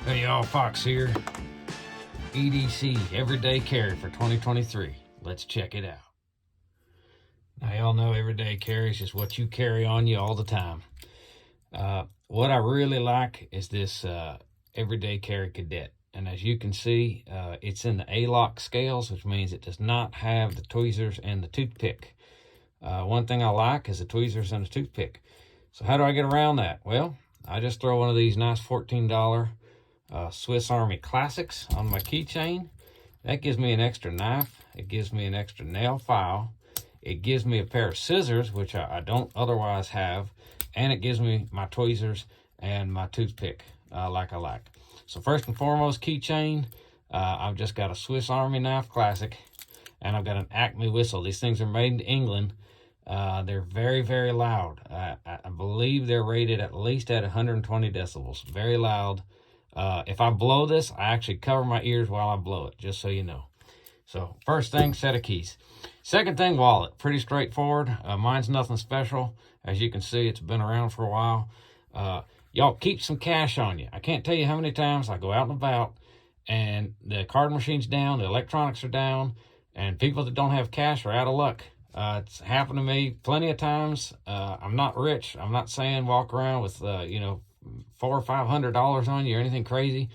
Hey y'all, Fox here. EDC, Everyday Carry for 2023. Let's check it out. Now y'all know everyday carry is just what you carry on you all the time. What I really like is this Everyday Carry Cadet. And as you can see, it's in the A-lock scales, which means it does not have the tweezers and the toothpick. One thing I like is the tweezers and the toothpick. So how do I get around that? Well, I just throw one of these nice $14 Swiss Army Classics on my keychain. That gives me an extra knife. It gives me an extra nail file. It gives me a pair of scissors, which I don't otherwise have. And it gives me my tweezers and my toothpick like I like. So first and foremost, keychain. I've just got a Swiss Army Knife Classic. And I've got an Acme whistle. These things are made in England. They're very, very loud. I believe they're rated at least at 120 decibels. Very loud. If I blow this, I actually cover my ears while I blow it, just so you know. So first thing, set of keys. Second thing, wallet. Pretty straightforward. Mine's nothing special. As you can see, it's been around for a while. Y'all keep some cash on you. I can't tell you how many times I go out and about and the card machine's down, the electronics are down, and people that don't have cash are out of luck. It's happened to me plenty of times. I'm not rich. I'm not saying walk around with, $400 or $500 on you or anything crazy.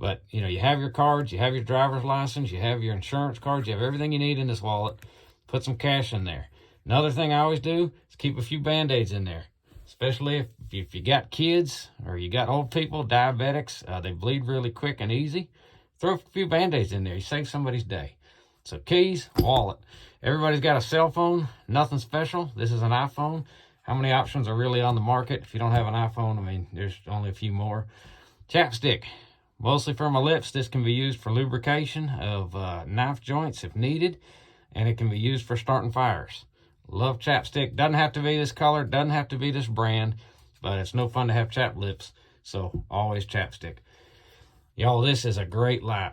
But, you have your cards, you have your driver's license, you have your insurance cards, you have everything you need in this wallet. Put some cash in there. Another thing I always do is keep a few Band-Aids in there. Especially if you got kids or you got old people, diabetics, they bleed really quick and easy. Throw a few Band-Aids in there. You save somebody's day. So keys, wallet. Everybody's got a cell phone. Nothing special. This is an iPhone. How many options are really on the market? If you don't have an iPhone, I mean, there's only a few more. Chapstick. Mostly for my lips. This can be used for lubrication of knife joints if needed. And it can be used for starting fires. Love chapstick. Doesn't have to be this color. Doesn't have to be this brand. But it's no fun to have chapped lips. So always chapstick. Y'all, this is a great light.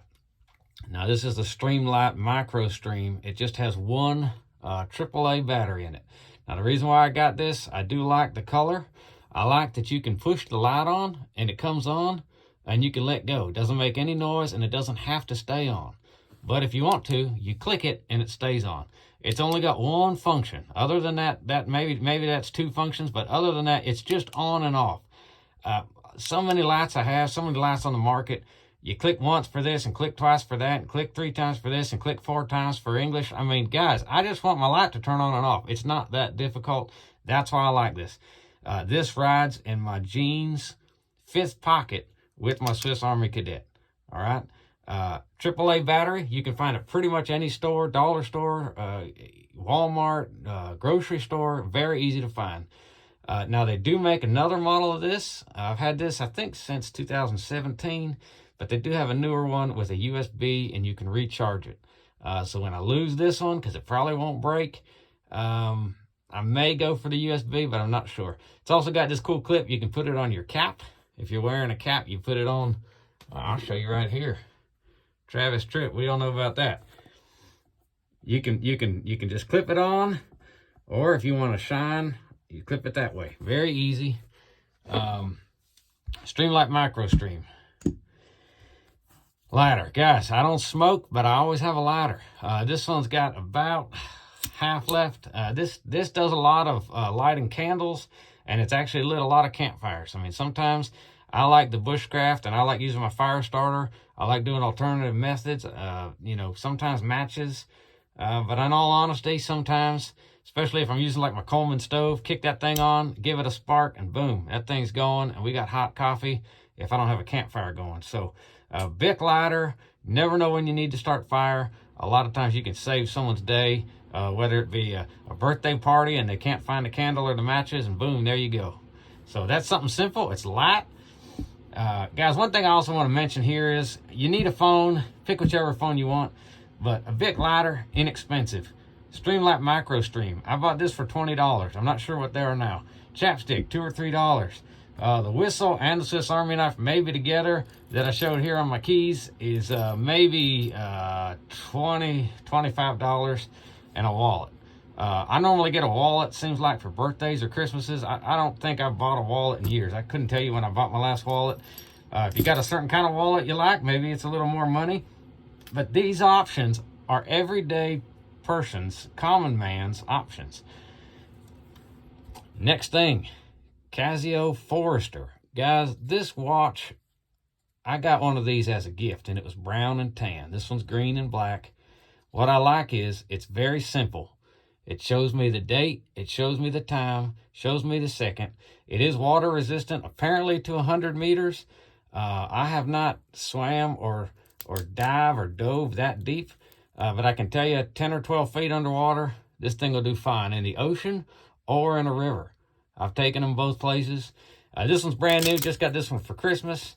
Now, this is the Streamlight Micro Stream. It just has one AAA battery in it. Now, the reason why I got this, I do like the color. I like that you can push the light on, and it comes on, and you can let go. It doesn't make any noise, and it doesn't have to stay on. But if you want to, you click it, and it stays on. It's only got one function. Other than that maybe that's two functions, but other than that, it's just on and off. So many lights I have, so many lights on the market. You click once for this and click twice for that and click 3 times for this and click 4 times for English. I mean, guys, I just want my light to turn on and off. It's not that difficult. That's why I like this. This rides in my jeans 5th pocket with my Swiss Army Cadet. All right. AAA battery. You can find it pretty much any store, dollar store, Walmart, grocery store. Very easy to find. Now, they do make another model of this. I've had this, I think, since 2017. But they do have a newer one with a USB, and you can recharge it. So when I lose this one, because it probably won't break, I may go for the USB, but I'm not sure. It's also got this cool clip. You can put it on your cap. If you're wearing a cap, you put it on. I'll show you right here. Travis Tritt, we don't know about that. You can just clip it on, or if you want to shine, you clip it that way. Very easy. Streamlight Micro Stream. Lighter. Guys, I don't smoke, but I always have a lighter. This one's got about half left. This does a lot of lighting candles, and it's actually lit a lot of campfires. I mean, sometimes I like the bushcraft, and I like using my fire starter. I like doing alternative methods, sometimes matches. But in all honesty, sometimes, especially if I'm using like my Coleman stove, kick that thing on, give it a spark, and boom, that thing's going, and we got hot coffee if I don't have a campfire going. So, Bic lighter, never know when you need to start fire. A lot of times you can save someone's day, whether it be a birthday party and they can't find the candle or the matches, and boom, there you go. So that's something simple. It's light. Guys, one thing I also want to mention here is you need a phone. Pick whichever phone you want. But a Bic lighter, inexpensive. Streamlight Micro Stream. I bought this for $20. I'm not sure what they are now. Chapstick, $2 or $3. The whistle and the Swiss Army knife, maybe together, that I showed here on my keys, is maybe $20, $25, and a wallet. I normally get a wallet, seems like, for birthdays or Christmases. I don't think I've bought a wallet in years. I couldn't tell you when I bought my last wallet. If you got a certain kind of wallet you like, maybe it's a little more money. But these options are everyday person's, common man's options. Next thing, Casio Forester. Guys, this watch, I got one of these as a gift, and it was brown and tan. This one's green and black. What I like is it's very simple. It shows me the date, it shows me the time, shows me the second. It is water resistant, apparently to 100 meters. I have not swam or dive or dove that deep, but I can tell you 10 or 12 feet underwater, this thing will do fine in the ocean or in a river. I've taken them both places. This one's brand new, just got this one for Christmas.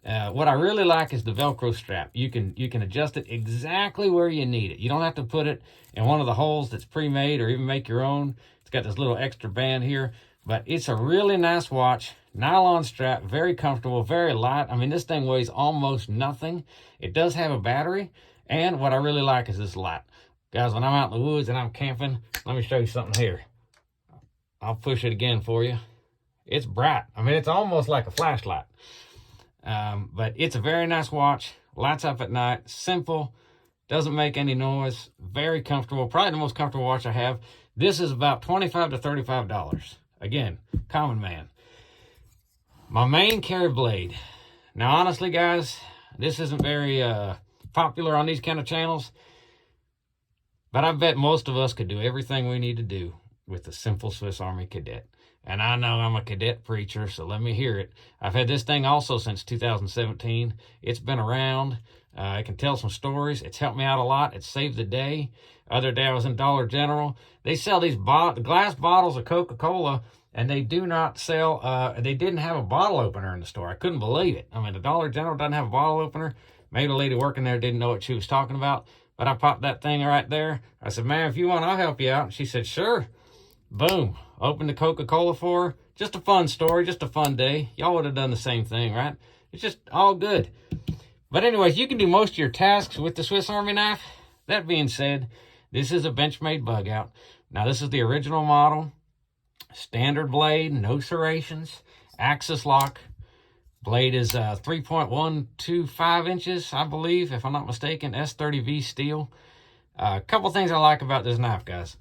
What I really like is the Velcro strap. You can adjust it exactly where you need it. You don't have to put it in one of the holes that's pre-made or even make your own. It's got this little extra band here, but it's a really nice watch. Nylon strap, very comfortable, very light. I mean, this thing weighs almost nothing. It does have a battery, and what I really like is this light. Guys, when I'm out in the woods and I'm camping, let me show you something here. I'll push it again for you. It's bright. I mean, it's almost like a flashlight. But it's a very nice watch. Lights up at night. Simple. Doesn't make any noise. Very comfortable. Probably the most comfortable watch I have. This is about $25 to $35. Again, common man. My main carry blade. Now, honestly, guys, this isn't very popular on these kind of channels. But I bet most of us could do everything we need to do with the simple Swiss Army Cadet. And I know I'm a cadet preacher, so let me hear it. I've had this thing also since 2017. It's been around. I can tell some stories. It's helped me out a lot. It saved the day. Other day I was in Dollar General. They sell these glass bottles of Coca-Cola, and they do not sell, they didn't have a bottle opener in the store. I couldn't believe it. I mean, the Dollar General doesn't have a bottle opener. Maybe the lady working there didn't know what she was talking about, but I popped that thing right there. I said, "Ma'am, if you want, I'll help you out." And she said, "Sure." Boom. Opened the Coca-Cola for her. Just a fun story, just a fun day. Y'all would have done the same thing, right? It's just all good. But anyways, you can do most of your tasks with the Swiss Army knife. That being said, this is a Benchmade bug out. Now, this is the original model. Standard blade, no serrations, axis lock. Blade is 3.125 inches, I believe, if I'm not mistaken. S30V steel. A couple things I like about this knife, guys.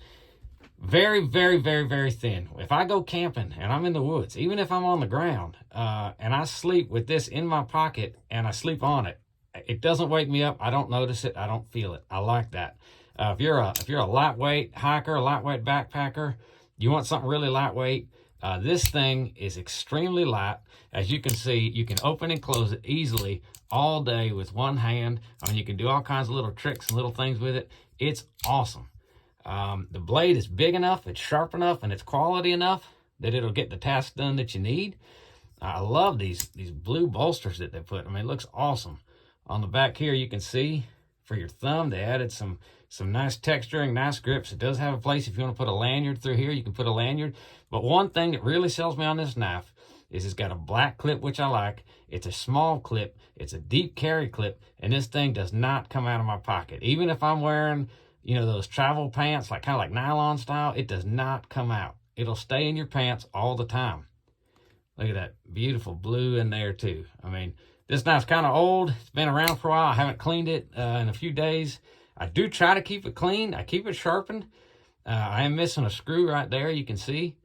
Very, very, very, very thin. If I go camping and I'm in the woods, even if I'm on the ground, and I sleep with this in my pocket and I sleep on it, it doesn't wake me up. I don't notice it. I don't feel it. I like that. If you're a lightweight hiker, a lightweight backpacker, you want something really lightweight, this thing is extremely light. As you can see, you can open and close it easily all day with one hand. I mean, you can do all kinds of little tricks and little things with it. It's awesome. The blade is big enough, it's sharp enough, and it's quality enough that it'll get the task done that you need. I love these blue bolsters that they put. I mean, it looks awesome. On the back here, you can see for your thumb, they added some nice texturing, nice grips. It does have a place if you want to put a lanyard through here, you can put a lanyard. But one thing that really sells me on this knife is it's got a black clip, which I like. It's a small clip. It's a deep carry clip, and this thing does not come out of my pocket. Even if I'm wearing, you know, those travel pants, like kind of like nylon style, it does not come out. It'll stay in your pants all the time. Look at that beautiful blue in there too. I mean, this knife's kind of old. It's been around for a while. I haven't cleaned it in a few days. I do try to keep it clean. I keep it sharpened. I am missing a screw right there, you can see.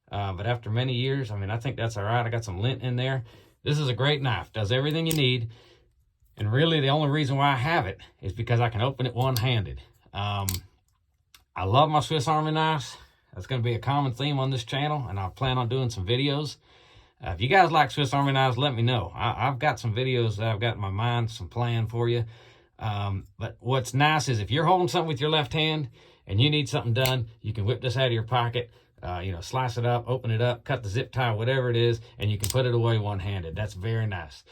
But after many years, I mean, I think that's all right. I got some lint in there. This is a great knife. Does everything you need. And really, the only reason why I have it is because I can open it one-handed. I love my Swiss Army knives. That's going to be a common theme on this channel, and I plan on doing some videos. If you guys like Swiss Army knives, let me know. I've got some videos that I've got in my mind, some plan for you. But what's nice is if you're holding something with your left hand and you need something done, you can whip this out of your pocket, you know, slice it up, open it up, cut the zip tie, whatever it is, and you can put it away one-handed. That's very nice.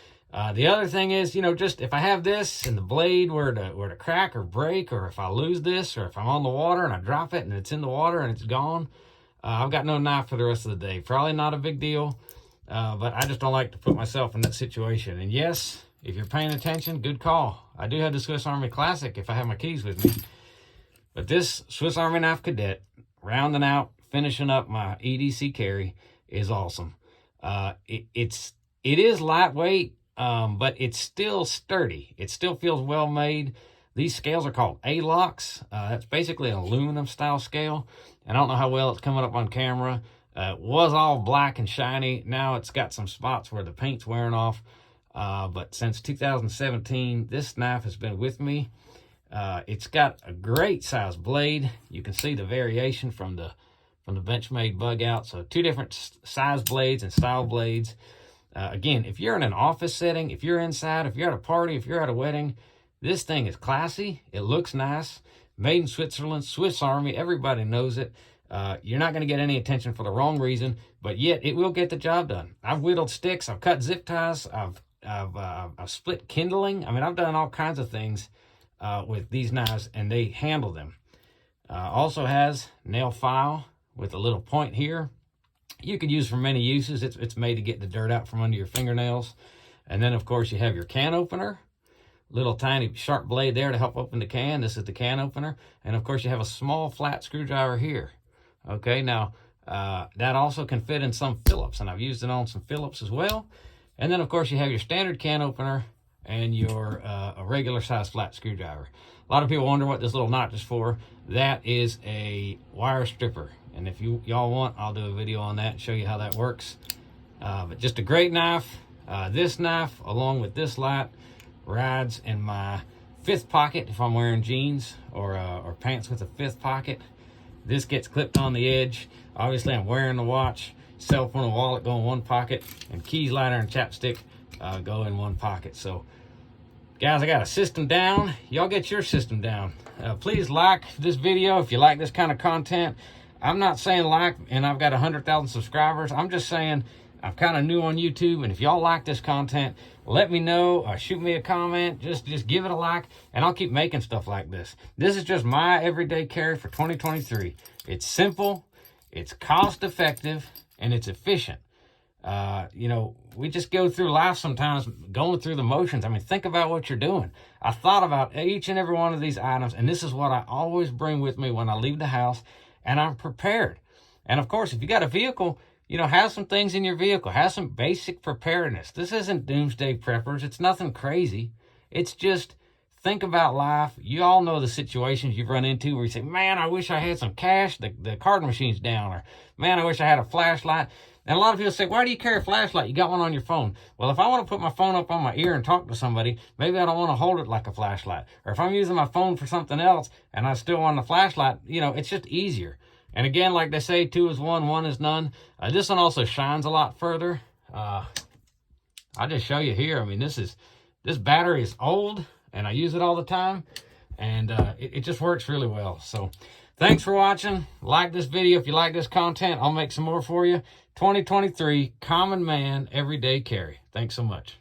The other thing is, you know, just if I have this and the blade were to crack or break, or if I lose this, or if I'm on the water and I drop it and it's in the water and it's gone, I've got no knife for the rest of the day. Probably not a big deal, but I just don't like to put myself in that situation. And yes, if you're paying attention, good call. I do have the Swiss Army Classic if I have my keys with me. But this Swiss Army Knife Cadet, rounding out, finishing up my EDC carry, is awesome. It is lightweight. but it's still sturdy. It still feels well made. These scales are called A-locks. That's basically an aluminum style scale. And I don't know how well it's coming up on camera. It was all black and shiny. Now it's got some spots where the paint's wearing off. But since 2017, this knife has been with me. It's got a great size blade. You can see the variation from the Benchmade bug out. So 2 different size blades and style blades. Again, if you're in an office setting, if you're inside, if you're at a party, if you're at a wedding, this thing is classy. It looks nice. Made in Switzerland, Swiss Army. Everybody knows it. You're not going to get any attention for the wrong reason, but yet it will get the job done. I've whittled sticks. I've cut zip ties. I've split kindling. I mean, I've done all kinds of things with these knives, and they handle them. Also has nail file with a little point here. You could use for many uses. It's made to get the dirt out from under your fingernails. And then, of course, you have your can opener. Little tiny sharp blade there to help open the can. This is the can opener. And, of course, you have a small flat screwdriver here. Okay, now, that also can fit in some Phillips, and I've used it on some Phillips as well. And then, of course, you have your standard can opener and your a regular size flat screwdriver. A lot of people wonder what this little notch is for. That is a wire stripper. And if y'all want, I'll do a video on that and show you how that works. But just a great knife. This knife, along with this light, rides in my 5th pocket if I'm wearing jeans or pants with a 5th pocket. This gets clipped on the edge. Obviously, I'm wearing the watch. Cell phone and wallet go in one pocket, and keys, lighter, and chapstick go in one pocket. So, guys, I got a system down. Y'all get your system down. Please like this video if you like this kind of content. I'm not saying like, and I've got 100,000 subscribers. I'm just saying I'm kind of new on YouTube, and if y'all like this content, let me know. Shoot me a comment. Just give it a like, and I'll keep making stuff like this. This is just my everyday carry for 2023. It's simple, it's cost-effective, and it's efficient. You know, we just go through life sometimes going through the motions. I mean, think about what you're doing. I thought about each and every one of these items, and this is what I always bring with me when I leave the house, and I'm prepared. And, of course, if you got a vehicle, you know, have some things in your vehicle. Have some basic preparedness. This isn't doomsday preppers. It's nothing crazy. It's just think about life. You all know the situations you've run into where you say, man, I wish I had some cash. The card machine's down. Or, man, I wish I had a flashlight. And a lot of people say, why do you carry a flashlight? You got one on your phone. Well, if I want to put my phone up on my ear and talk to somebody, maybe I don't want to hold it like a flashlight. Or if I'm using my phone for something else and I still want a flashlight, you know, it's just easier. And again, like they say, 2 is 1, 1 is none. This one also shines a lot further. I'll just show you here. I mean, this battery is old, and I use it all the time, and it just works really well. So thanks for watching. Like this video if you like this content. I'll make some more for you. 2023 Common Man Everyday Carry. Thanks so much.